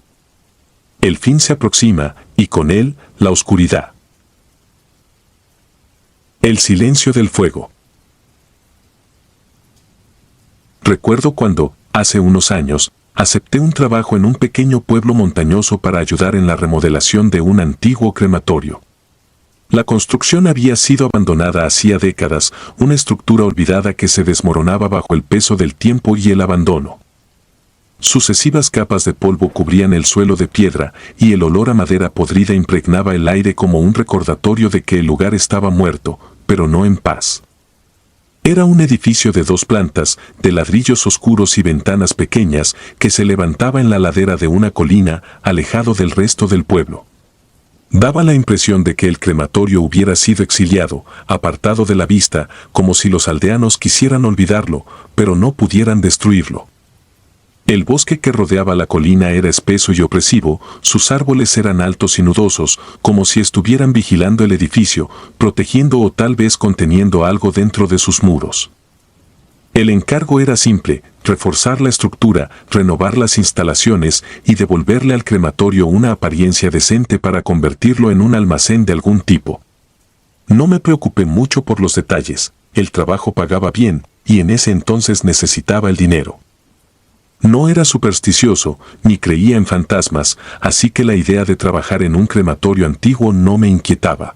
El fin se aproxima, y con él, la oscuridad. El silencio del fuego. Recuerdo cuando, hace unos años, acepté un trabajo en un pequeño pueblo montañoso para ayudar en la remodelación de un antiguo crematorio. La construcción había sido abandonada hacía décadas, una estructura olvidada que se desmoronaba bajo el peso del tiempo y el abandono. Sucesivas capas de polvo cubrían el suelo de piedra y el olor a madera podrida impregnaba el aire como un recordatorio de que el lugar estaba muerto, pero no en paz. Era un edificio de 2 plantas, de ladrillos oscuros y ventanas pequeñas, que se levantaba en la ladera de una colina, alejado del resto del pueblo. Daba la impresión de que el crematorio hubiera sido exiliado, apartado de la vista, como si los aldeanos quisieran olvidarlo, pero no pudieran destruirlo. El bosque que rodeaba la colina era espeso y opresivo, sus árboles eran altos y nudosos, como si estuvieran vigilando el edificio, protegiendo o tal vez conteniendo algo dentro de sus muros. El encargo era simple: reforzar la estructura, renovar las instalaciones y devolverle al crematorio una apariencia decente para convertirlo en un almacén de algún tipo. No me preocupé mucho por los detalles, el trabajo pagaba bien, y en ese entonces necesitaba el dinero. No era supersticioso, ni creía en fantasmas, así que la idea de trabajar en un crematorio antiguo no me inquietaba.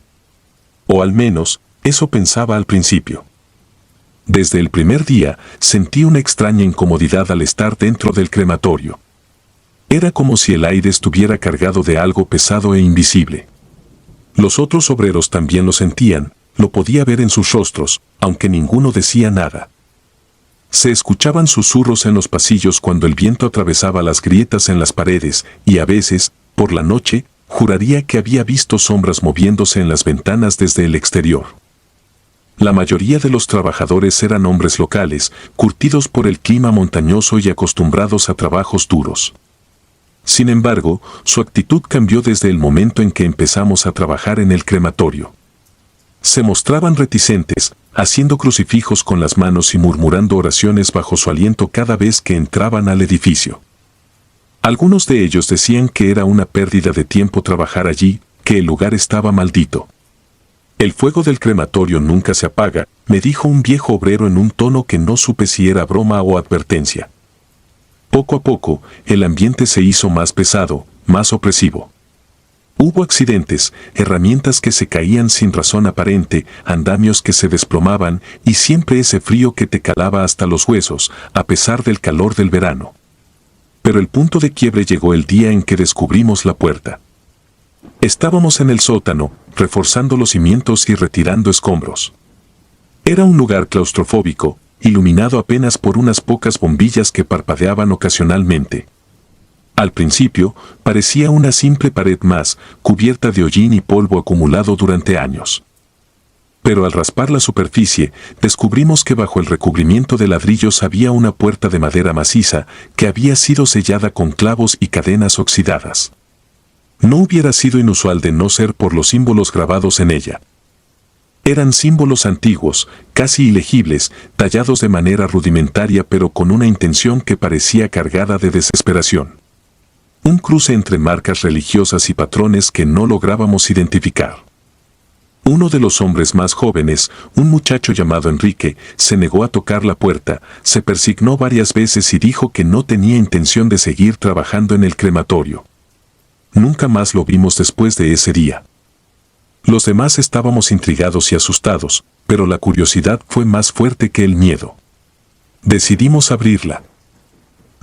O al menos, eso pensaba al principio. Desde el primer día, sentí una extraña incomodidad al estar dentro del crematorio. Era como si el aire estuviera cargado de algo pesado e invisible. Los otros obreros también lo sentían, lo podía ver en sus rostros, aunque ninguno decía nada. Se escuchaban susurros en los pasillos cuando el viento atravesaba las grietas en las paredes, y a veces, por la noche, juraría que había visto sombras moviéndose en las ventanas desde el exterior. La mayoría de los trabajadores eran hombres locales, curtidos por el clima montañoso y acostumbrados a trabajos duros. Sin embargo, su actitud cambió desde el momento en que empezamos a trabajar en el crematorio. Se mostraban reticentes, haciendo crucifijos con las manos y murmurando oraciones bajo su aliento cada vez que entraban al edificio. Algunos de ellos decían que era una pérdida de tiempo trabajar allí, que el lugar estaba maldito. El fuego del crematorio nunca se apaga, me dijo un viejo obrero en un tono que no supe si era broma o advertencia. Poco a poco, el ambiente se hizo más pesado, más opresivo. Hubo accidentes, herramientas que se caían sin razón aparente, andamios que se desplomaban y siempre ese frío que te calaba hasta los huesos, a pesar del calor del verano. Pero el punto de quiebre llegó el día en que descubrimos la puerta. Estábamos en el sótano, reforzando los cimientos y retirando escombros. Era un lugar claustrofóbico, iluminado apenas por unas pocas bombillas que parpadeaban ocasionalmente. Al principio, parecía una simple pared más, cubierta de hollín y polvo acumulado durante años. Pero al raspar la superficie, descubrimos que bajo el recubrimiento de ladrillos había una puerta de madera maciza que había sido sellada con clavos y cadenas oxidadas. No hubiera sido inusual de no ser por los símbolos grabados en ella. Eran símbolos antiguos, casi ilegibles, tallados de manera rudimentaria pero con una intención que parecía cargada de desesperación. Un cruce entre marcas religiosas y patrones que no lográbamos identificar. Uno de los hombres más jóvenes, un muchacho llamado Enrique, se negó a tocar la puerta, se persignó varias veces y dijo que no tenía intención de seguir trabajando en el crematorio. Nunca más lo vimos después de ese día. Los demás estábamos intrigados y asustados, pero la curiosidad fue más fuerte que el miedo. Decidimos abrirla.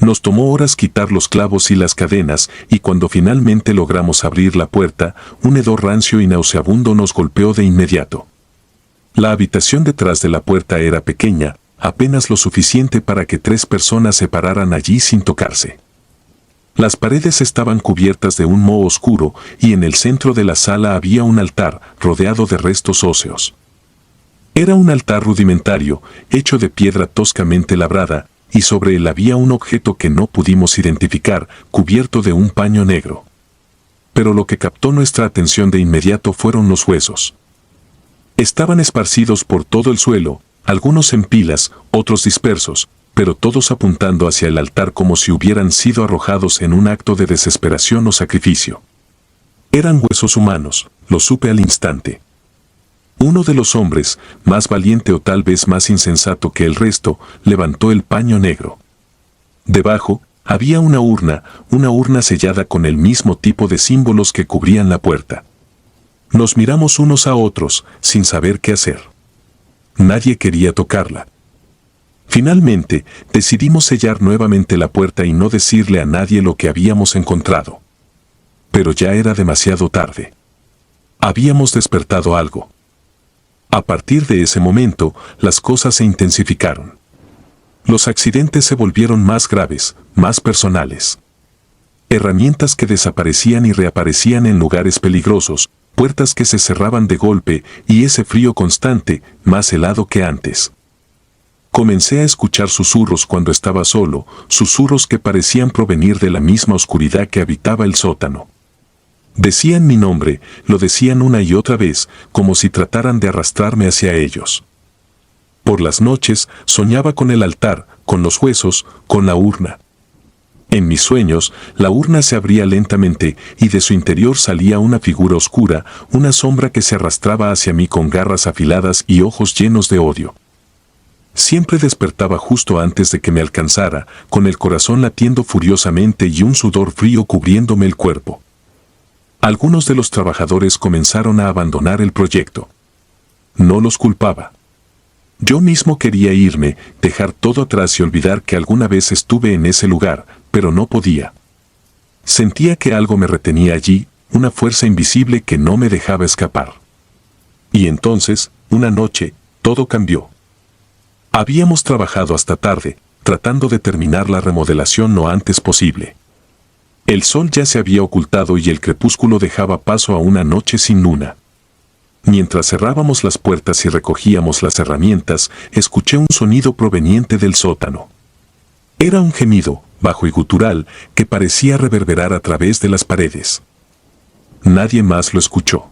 Nos tomó horas quitar los clavos y las cadenas, y cuando finalmente logramos abrir la puerta, un hedor rancio y nauseabundo nos golpeó de inmediato. La habitación detrás de la puerta era pequeña, apenas lo suficiente para que 3 personas se pararan allí sin tocarse. Las paredes estaban cubiertas de un moho oscuro, y en el centro de la sala había un altar, rodeado de restos óseos. Era un altar rudimentario, hecho de piedra toscamente labrada, y sobre él había un objeto que no pudimos identificar, cubierto de un paño negro. Pero lo que captó nuestra atención de inmediato fueron los huesos. Estaban esparcidos por todo el suelo, algunos en pilas, otros dispersos, pero todos apuntando hacia el altar como si hubieran sido arrojados en un acto de desesperación o sacrificio. Eran huesos humanos, lo supe al instante. Uno de los hombres, más valiente o tal vez más insensato que el resto, levantó el paño negro. Debajo, había una urna sellada con el mismo tipo de símbolos que cubrían la puerta. Nos miramos unos a otros, sin saber qué hacer. Nadie quería tocarla. Finalmente, decidimos sellar nuevamente la puerta y no decirle a nadie lo que habíamos encontrado. Pero ya era demasiado tarde. Habíamos despertado algo. A partir de ese momento, las cosas se intensificaron. Los accidentes se volvieron más graves, más personales. Herramientas que desaparecían y reaparecían en lugares peligrosos, puertas que se cerraban de golpe y ese frío constante, más helado que antes. Comencé a escuchar susurros cuando estaba solo, susurros que parecían provenir de la misma oscuridad que habitaba el sótano. Decían mi nombre, lo decían una y otra vez, como si trataran de arrastrarme hacia ellos. Por las noches, soñaba con el altar, con los huesos, con la urna. En mis sueños, la urna se abría lentamente, y de su interior salía una figura oscura, una sombra que se arrastraba hacia mí con garras afiladas y ojos llenos de odio. Siempre despertaba justo antes de que me alcanzara, con el corazón latiendo furiosamente y un sudor frío cubriéndome el cuerpo. Algunos de los trabajadores comenzaron a abandonar el proyecto. No los culpaba. Yo mismo quería irme, dejar todo atrás y olvidar que alguna vez estuve en ese lugar, pero no podía. Sentía que algo me retenía allí, una fuerza invisible que no me dejaba escapar. Y entonces, una noche, todo cambió. Habíamos trabajado hasta tarde, tratando de terminar la remodelación lo antes posible. El sol ya se había ocultado y el crepúsculo dejaba paso a una noche sin luna. Mientras cerrábamos las puertas y recogíamos las herramientas, escuché un sonido proveniente del sótano. Era un gemido, bajo y gutural, que parecía reverberar a través de las paredes. Nadie más lo escuchó.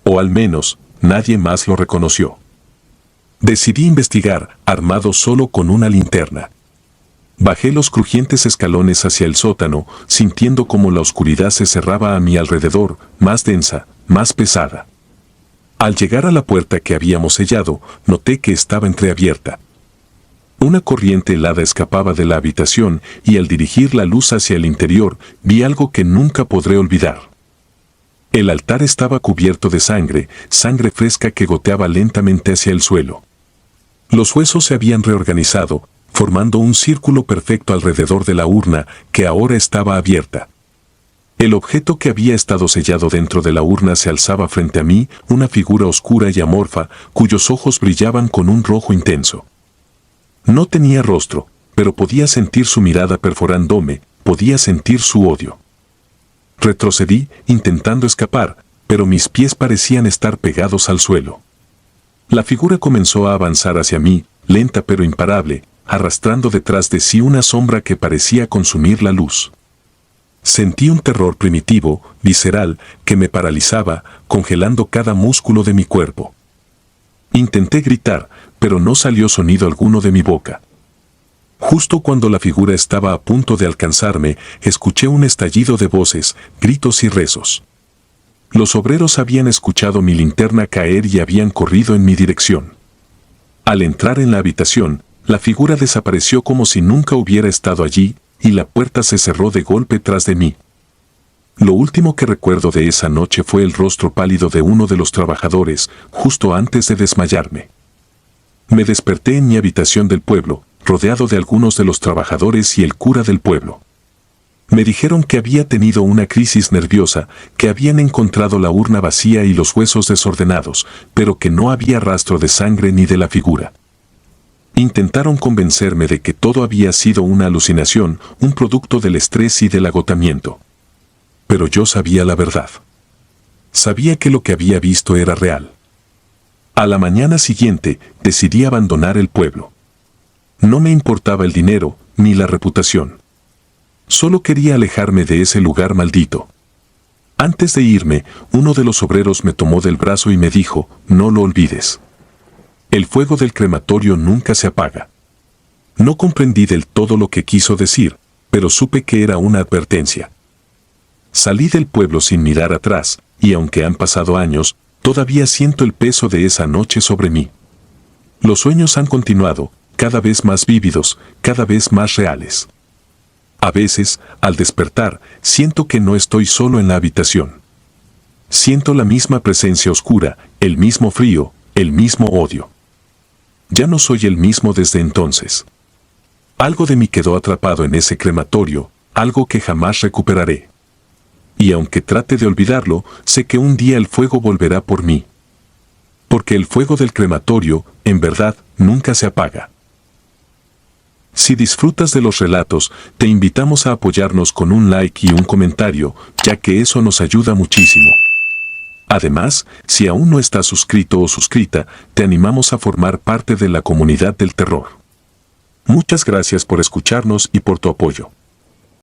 O al menos, nadie más lo reconoció. Decidí investigar, armado solo con una linterna. Bajé los crujientes escalones hacia el sótano, sintiendo como la oscuridad se cerraba a mi alrededor, más densa, más pesada. Al llegar a la puerta que habíamos sellado, noté que estaba entreabierta. Una corriente helada escapaba de la habitación y al dirigir la luz hacia el interior, vi algo que nunca podré olvidar. El altar estaba cubierto de sangre, sangre fresca que goteaba lentamente hacia el suelo. Los huesos se habían reorganizado, formando un círculo perfecto alrededor de la urna que ahora estaba abierta. El objeto que había estado sellado dentro de la urna se alzaba frente a mí, una figura oscura y amorfa, cuyos ojos brillaban con un rojo intenso. No tenía rostro, pero podía sentir su mirada perforándome, podía sentir su odio. Retrocedí, intentando escapar, pero mis pies parecían estar pegados al suelo. La figura comenzó a avanzar hacia mí, lenta pero imparable, arrastrando detrás de sí una sombra que parecía consumir la luz. Sentí un terror primitivo, visceral, que me paralizaba, congelando cada músculo de mi cuerpo. Intenté gritar, pero no salió sonido alguno de mi boca. Justo cuando la figura estaba a punto de alcanzarme, escuché un estallido de voces, gritos y rezos. Los obreros habían escuchado mi linterna caer y habían corrido en mi dirección. Al entrar en la habitación, la figura desapareció como si nunca hubiera estado allí, y la puerta se cerró de golpe tras de mí. Lo último que recuerdo de esa noche fue el rostro pálido de uno de los trabajadores, justo antes de desmayarme. Me desperté en mi habitación del pueblo, rodeado de algunos de los trabajadores y el cura del pueblo. Me dijeron que había tenido una crisis nerviosa, que habían encontrado la urna vacía y los huesos desordenados, pero que no había rastro de sangre ni de la figura. Intentaron convencerme de que todo había sido una alucinación, un producto del estrés y del agotamiento. Pero yo sabía la verdad. Sabía que lo que había visto era real. A la mañana siguiente, decidí abandonar el pueblo. No me importaba el dinero, ni la reputación. Solo quería alejarme de ese lugar maldito. Antes de irme, uno de los obreros me tomó del brazo y me dijo, no lo olvides. El fuego del crematorio nunca se apaga. No comprendí del todo lo que quiso decir, pero supe que era una advertencia. Salí del pueblo sin mirar atrás, y aunque han pasado años, todavía siento el peso de esa noche sobre mí. Los sueños han continuado, cada vez más vívidos, cada vez más reales. A veces, al despertar, siento que no estoy solo en la habitación. Siento la misma presencia oscura, el mismo frío, el mismo odio. Ya no soy el mismo desde entonces. Algo de mí quedó atrapado en ese crematorio, algo que jamás recuperaré. Y aunque trate de olvidarlo, sé que un día el fuego volverá por mí. Porque el fuego del crematorio, en verdad, nunca se apaga. Si disfrutas de los relatos, te invitamos a apoyarnos con un like y un comentario, ya que eso nos ayuda muchísimo. Además, si aún no estás suscrito o suscrita, te animamos a formar parte de la comunidad del terror. Muchas gracias por escucharnos y por tu apoyo.